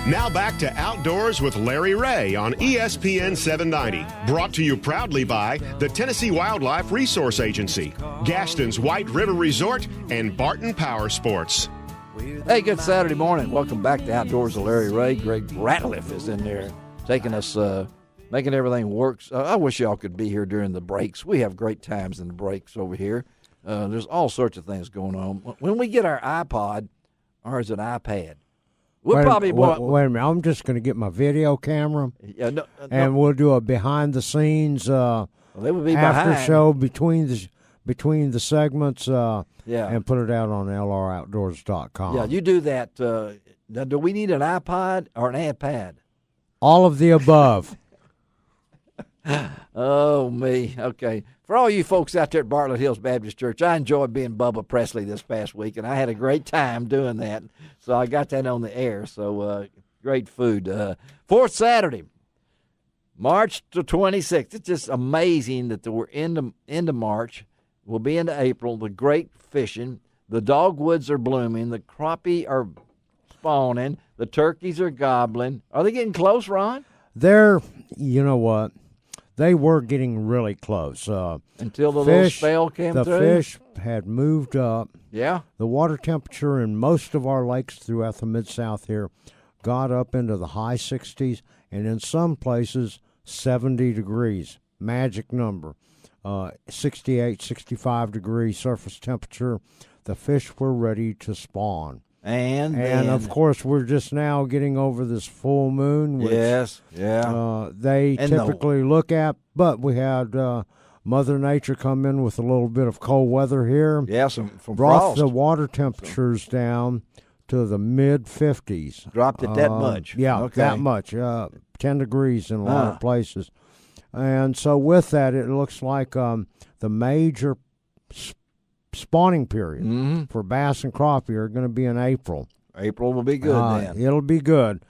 Now back to Outdoors with Larry Ray on ESPN 790. Brought to you proudly by the Tennessee Wildlife Resource Agency, Gaston's White River Resort, and Barton Power Sports. Hey, good Saturday morning. Welcome back to Outdoors with Larry Ray. Greg Ratliff is in there taking us, making everything work. I wish y'all could be here during the breaks. We have great times in the breaks over here. There's all sorts of things going on. When we get our iPod, or is it iPad? Wait a minute. I'm just going to get my video camera, and we'll do a behind-the-scenes after show between the segments, and put it out on lroutdoors.com. Yeah, you do that. Now, do we need an iPod or an iPad? All of the above. Oh, me. Okay. For all you folks out there at Bartlett Hills Baptist Church, I enjoyed being Bubba Presley this past week, and I had a great time doing that. So I got that on the air. So great food. Fourth Saturday, March the 26th. It's just amazing that we're into March. We'll be into April. The great fishing. The dogwoods are blooming. The crappie are spawning. The turkeys are gobbling. Are they getting close, Ron? You know what? They were getting really close. Until the little spell came through? The fish had moved up. Yeah. The water temperature in most of our lakes throughout the Mid-South here got up into the high 60s, and in some places, 70 degrees. Magic number. 68, 65 degree surface temperature. The fish were ready to spawn. And of course, we're just now getting over this full moon, which they typically look at. But we had Mother Nature come in with a little bit of cold weather here. Yeah, from brought frost. The water temperatures down to the mid-50s. Dropped it that much? Yeah, okay. That much. 10 degrees in a lot of places. And so with that, it looks like the major spawning period for bass and crappie are going to be in April. April will be good then. It'll be good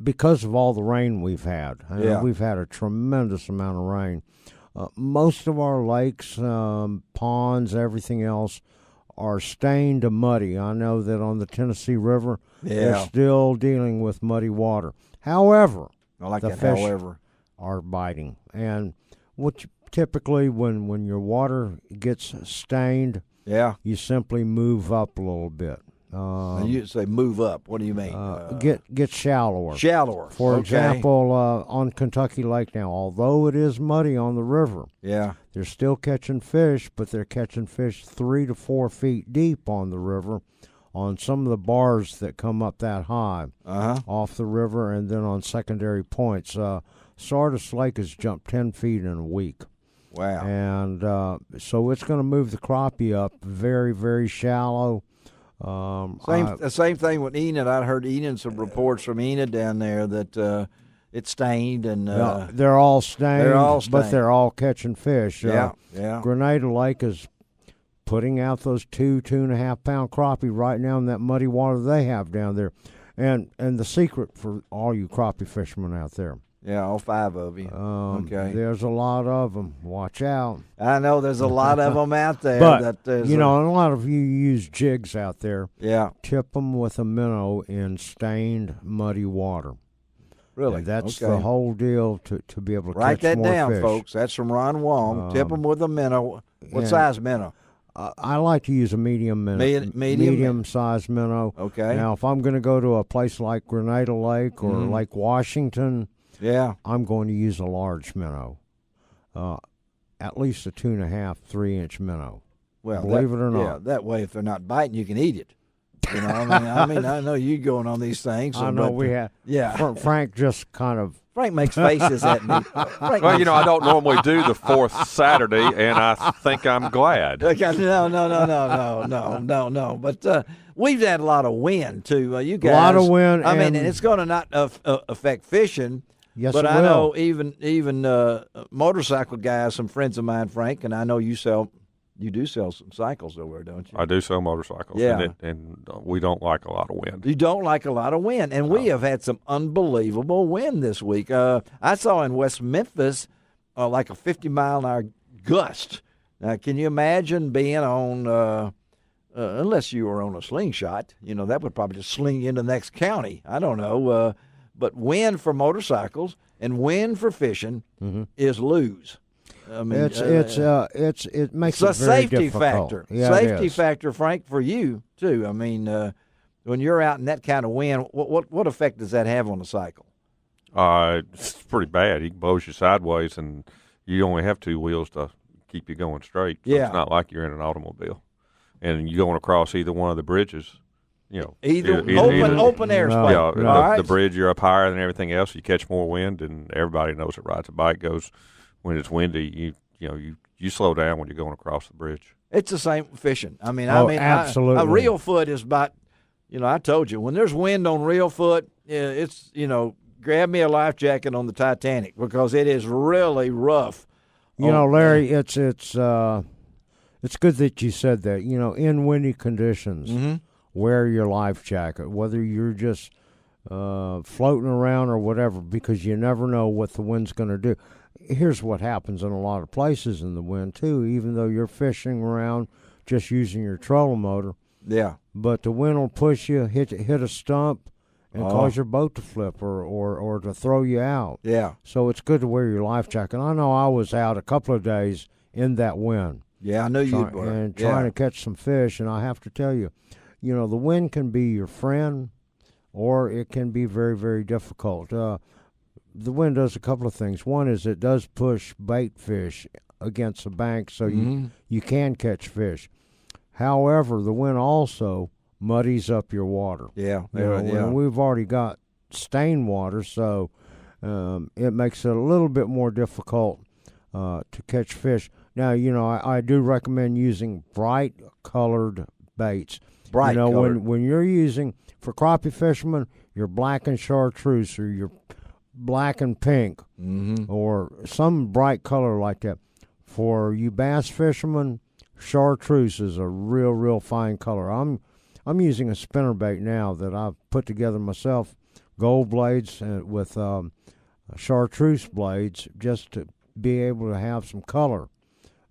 because of all the rain we've had. We've had a tremendous amount of rain. Most of our lakes, ponds, everything else are stained to muddy. I know that on the Tennessee River, they're still dealing with muddy water. However, the fish are biting. And typically when your water gets stained, you simply move up a little bit. You say move up. What do you mean? Get shallower. Shallower. For example, on Kentucky Lake now, although it is muddy on the river, they're still catching fish, but they're catching fish 3 to 4 feet deep on the river on some of the bars that come up that high off the river, and then on secondary points. Sardis Lake has jumped 10 feet in a week. Wow. And so it's going to move the crappie up very, very shallow. The same thing with Enid. I heard some reports from Enid down there that it's stained. And they're all stained, but they're all catching fish. Grenada Lake is putting out those 2.5 pound crappie right now in that muddy water they have down there. And the secret for all you crappie fishermen out there. Yeah, all 5 of you. Okay. There's a lot of them. Watch out. I know there's a lot of them out there. But, and a lot of you use jigs out there. Yeah. Tip them with a minnow in stained, muddy water. Really? And that's the whole deal to be able to Write catch more fish. Write that down, folks. That's from Ron Wong. Tip them with a minnow. What size minnow? I like to use a medium minnow. Medium-sized minnow. Okay. Now, if I'm going to go to a place like Grenada Lake or Lake Washington, I'm going to use a large minnow, at least a 2.5, 3 inch minnow. Well, believe it or not. Yeah, that way if they're not biting, you can eat it. You know, I mean, I know you going on these things. I know we have. Yeah, Frank just kind of. Frank makes faces at me. Well, I don't normally do the fourth Saturday, and I think I'm glad. No. But we've had a lot of wind too. You guys, a lot of wind. I mean, and it's going to not affect fishing. Yes, but it I will. know even motorcycle guys, some friends of mine, Frank, and I know you do sell some cycles over there, don't you? I do sell motorcycles, and we don't like a lot of wind. You don't like a lot of wind, and we have had some unbelievable wind this week. I saw in West Memphis like a 50-mile-an-hour gust. Now, can you imagine being on unless you were on a slingshot, that would probably just sling you into the next county. I don't know. But wind for motorcycles and wind for fishing is lose. I mean, it makes it's it a very safety difficult. factor. Yeah, Safety factor, Frank, for you too. I mean, when you're out in that kind of wind, what effect does that have on the cycle? It's pretty bad. He blows you sideways, and you only have two wheels to keep you going straight. So Yeah. It's not like you're in an automobile. And you're going across either one of the bridges, Either either- open airspace. Yeah, All the right. bridge, you're up higher than everything else. You catch more wind, and everybody knows that rides a bike goes when it's windy. You slow down when you're going across the bridge. It's the same with fishing. I mean, absolutely. A real foot is about. I told you when there's wind on real foot, it's grab me a life jacket on the Titanic because it is really rough. Larry, it's good that you said that. In windy conditions, wear your life jacket, whether you're just floating around or whatever, because you never know what the wind's going to do. Here's what happens in a lot of places in the wind, too, even though you're fishing around just using your trolling motor. Yeah. But the wind will push you, hit a stump, and cause your boat to flip or to throw you out. Yeah. So it's good to wear your life jacket. I know I was out a couple of days in that wind. Yeah, I know you were. And trying to catch some fish, and I have to tell you, the wind can be your friend, or it can be very, very difficult. The wind does a couple of things. One is it does push bait fish against the bank, so you can catch fish. However, the wind also muddies up your water. Yeah, And we've already got stained water, so it makes it a little bit more difficult to catch fish. Now, I do recommend using bright colored baits. Bright colored. When you're using, for crappie fishermen, your black and chartreuse or your black and pink or some bright color like that. For you bass fishermen, chartreuse is a real fine color. I'm using a spinnerbait now that I've put together myself, gold blades with chartreuse blades, just to be able to have some color,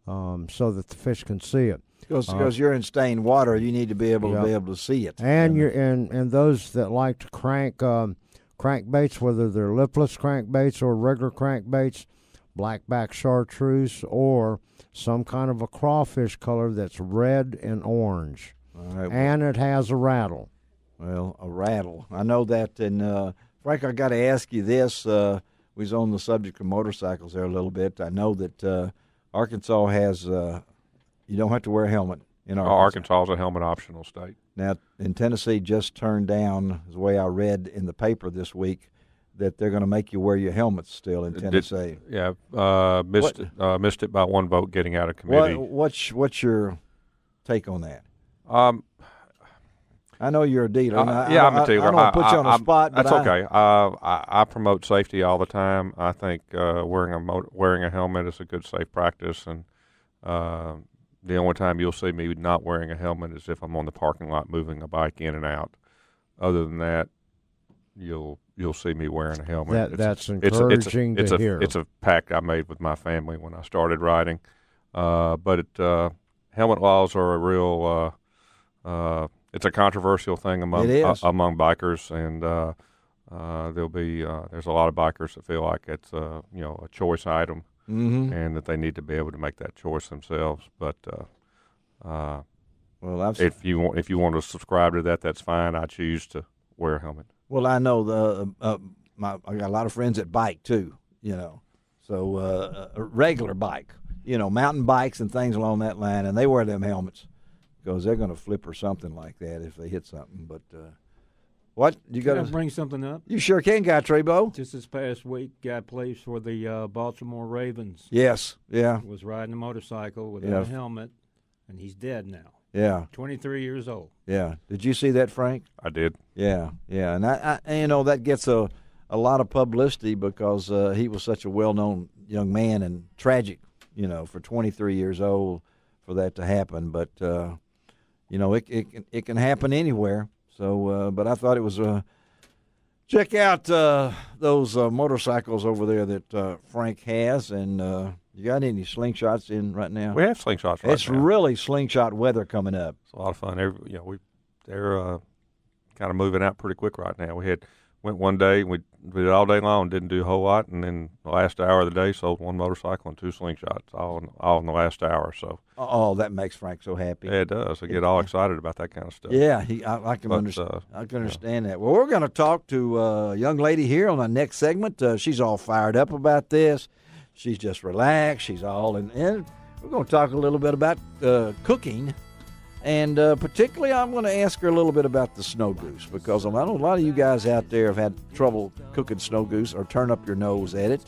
so that the fish can see it. Because you're in stained water, you need to be able to see it. And and those that like to crank crankbaits, whether they're lipless crankbaits or regular crankbaits, blackback chartreuse or some kind of a crawfish color that's red and orange. All right, and it has a rattle. Well, a rattle. I know that. And, Frank, I got to ask you this. We was on the subject of motorcycles there a little bit. I know that Arkansas has you don't have to wear a helmet in Arkansas. Arkansas is a helmet-optional state. Now, in Tennessee, just turned down, the way I read in the paper this week, that they're going to make you wear your helmets still in Tennessee. Missed it by one vote getting out of committee. What's your take on that? I know you're a dealer. I'm a dealer. I don't put you on the spot. That's okay. I promote safety all the time. I think wearing a helmet is a good safe practice, and the only time you'll see me not wearing a helmet is if I'm on the parking lot moving a bike in and out. Other than that, you'll see me wearing a helmet. That's encouraging to hear. It's a pact I made with my family when I started riding. But helmet laws are a real it's a controversial thing among bikers, and there's a lot of bikers that feel like it's a choice item, and that they need to be able to make that choice themselves. But if you want to subscribe to that, that's fine. I choose to wear a helmet. Well, I know I got a lot of friends that bike too. So a regular bike, mountain bikes and things along that line, and they wear them helmets because they're going to flip or something like that if they hit something. But what you got to bring something up? You sure can, Guy Trebo. Just this past week, guy plays for the Baltimore Ravens. Yes, yeah. Was riding a motorcycle without a helmet, and he's dead now. Yeah, 23 years old. Yeah. Did you see that, Frank? I did. Yeah, and I that gets a lot of publicity because he was such a well-known young man and tragic, for 23 years old for that to happen. But it can happen anywhere. So, but I thought it was check out those motorcycles over there that Frank has, and You got any slingshots in right now? We have slingshots right now. It's really slingshot weather coming up. It's a lot of fun. They're kind of moving out pretty quick right now. Went one day, we did it all day long, didn't do a whole lot, and then the last hour of the day sold one motorcycle and 2 slingshots, all in the last hour. So that makes Frank so happy. Yeah, it does. I get all excited about that kind of stuff. Yeah, I can understand that. Well, we're going to talk to a young lady here on our next segment. She's all fired up about this. She's just relaxed. She's all in. And we're going to talk a little bit about cooking. And particularly, I'm going to ask her a little bit about the snow goose, because I know a lot of you guys out there have had trouble cooking snow goose or turn up your nose at it.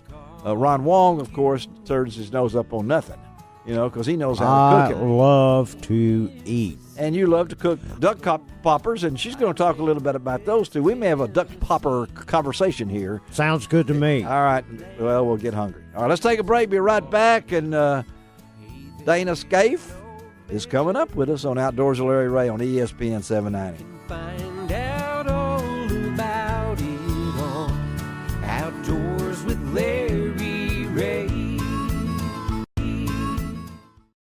Ron Wong, of course, turns his nose up on nothing, because he knows how to cook it. I love to eat. And you love to cook duck poppers, and she's going to talk a little bit about those, too. We may have a duck popper conversation here. Sounds good to me. All right. Well, we'll get hungry. All right, let's take a break. Be right back. And Dana Scaife is coming up with us on Outdoors with Larry Ray on ESPN 790.